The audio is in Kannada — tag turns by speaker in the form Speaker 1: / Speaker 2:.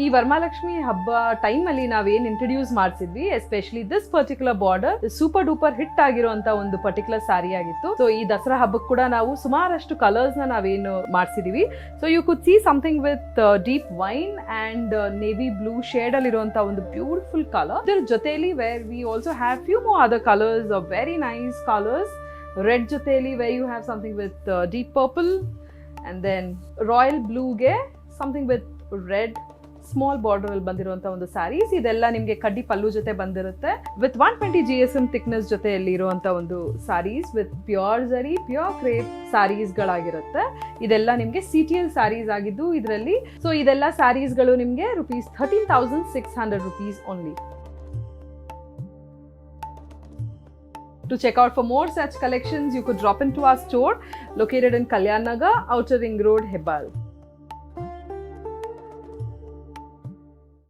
Speaker 1: ಈ ವರಮಹಾಲಕ್ಷ್ಮಿ ಹಬ್ಬ ಟೈಮ್ ಅಲ್ಲಿ ನಾವೇನ್ ಇಂಟ್ರೊಡ್ಯೂಸ್ ಮಾಡ್ಸಿದ್ವಿ, especially this particular border super duper hit ಆಗಿರುವಂತ ಒಂದು ಪರ್ಟಿಕ್ಯುಲರ್ ಸಾರಿ ಆಗಿತ್ತು. ಸೊ ಈ ದಸರಾ ಹಬ್ಬಕ್ಕೆ ಕೂಡ ನಾವು ಸುಮಾರಷ್ಟು ಕಲರ್ಸ್ ನ ನಾವೇನು ಮಾಡ್ಸಿದೀವಿ. So you could see something with deep wine and navy blue shade ಅಲ್ಲಿ ಇರುವಂತ ಒಂದು ಬ್ಯೂಟಿಫುಲ್ ಕಲರ್. ಇದ್ರ ಜೊತೆಲಿ where we also have few more other colours, very nice colours. Red ಜೊತೆಲಿ where you have something with deep purple and then royal ಬ್ಲೂಗೆ something with red small border ಅಲ್ಲಿ ಬಂದಿರುವಂತ ಒಂದು ಸ್ಯಾರೀಸ್. ಇದೆಲ್ಲ ನಿಮಗೆ ಕಡ್ಡಿ ಪಲ್ಲು ಜೊತೆ ಬಂದಿರುತ್ತೆ ವಿತ್ 120 GSM ಥಿಕ್ನೆಸ್ ಜೊತೆಯಲ್ಲಿ ಇರುವಂತ ಒಂದು ಸ್ಯಾರೀಸ್ ವಿತ್ ಪ್ಯೂರ್ ಜರಿ, ಪ್ಯೂರ್ ಕ್ರೇಪ್ ಸ್ಯಾರೀಸ್ ಗಳಾಗಿರುತ್ತೆ. ಇದೆಲ್ಲ ನಿಮಗೆ CTL ಸ್ಯಾರೀಸ್ ಆಗಿದ್ದು ಇದರಲ್ಲಿ. ಸೊ ಇದೆಲ್ಲ ಸ್ಯಾರೀಸ್ ಗಳು ನಿಮಗೆ rupees 13,600 only. To check out for more such collections, you could drop into our store located in Kalyan Nagar, Outer Ring Road, Hebbal.